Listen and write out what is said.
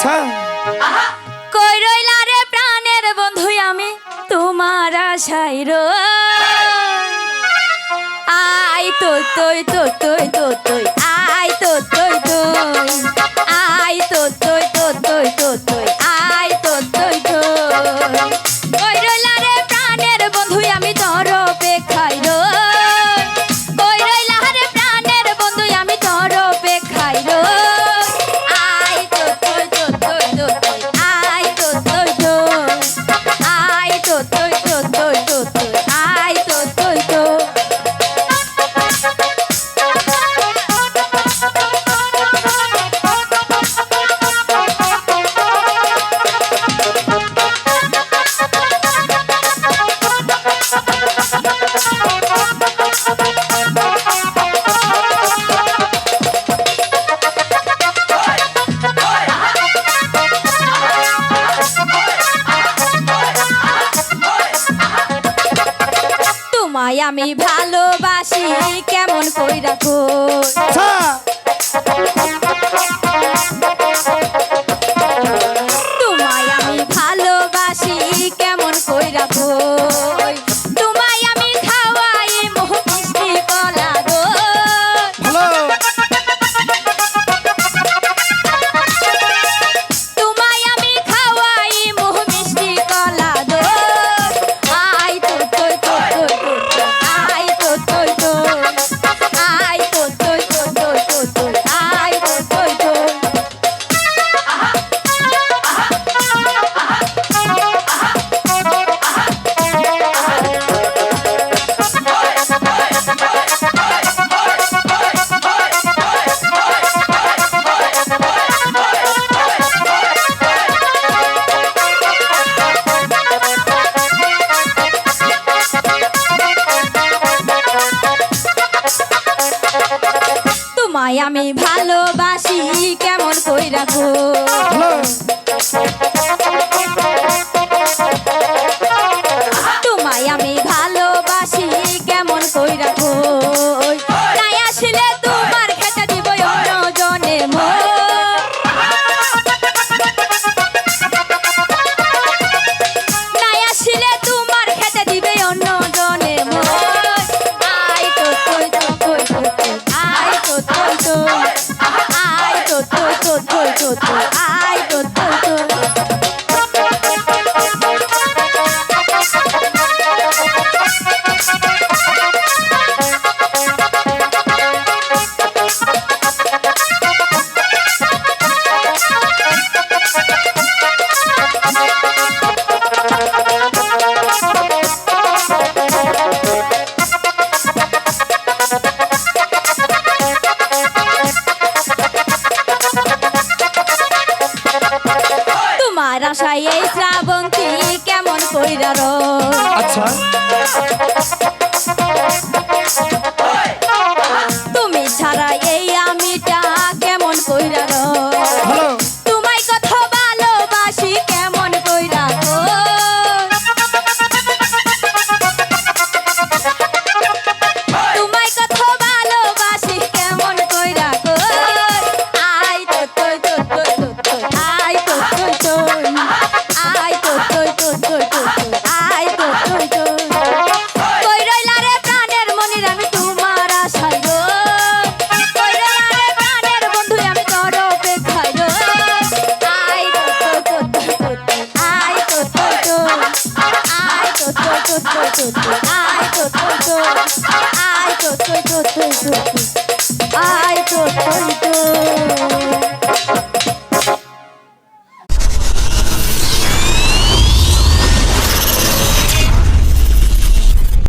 আচ্ছা কই রইলা রে প্রাণের বন্ধু আমি তোমার আশায় আই তো তুই তো তুই তো তুই আই তো তুই তুই আই তো তুই তো তুই তো তুই আই তো তুই তুই কই রইলা রে প্রাণের বন্ধু আমি তোর অপেক্ষায় কই রইলা রে প্রাণের বন্ধু আমি তোর অপেক্ষায় আই তো তুই তো তুই তো তুই আই তো তুই তুই আই তো তুই তো তুই তো তুই আই তো তুই তুই তোমায় আমি ভালোবাসি কেমন কইরা কই আচ্ছা তোমায় আমি ভালোবাসি কেমন কইরা কই তোমায় আমি খাওয়াই মোহ মিষ্টি কলা গো ভালো তোমায় আমি খাওয়াই মোহ মিষ্টি কলা গো আই তো তুই তো তুই তো আই তো তুই তো আই তো তুই তো তুই তো তুই আই তো তুই তো তোমায় আমি ভালোবাসি কেমন কইরা গো ভালো তোমায় আমি ভালোবাসি কেমন কইরা গো নাই আসলে তোমার খেতে দিব অন্য জনে নাই আসলে তোমার খেতে দিবে অন্য জনে আই তো তুই তো তুই তো তুই আই তো তুই তো আই তো তুই তো তুই তো তুই আই তো তুই তো তোমার আশায় এই শ্রাবন্তী কেমন কইরা রয় আচ্ছা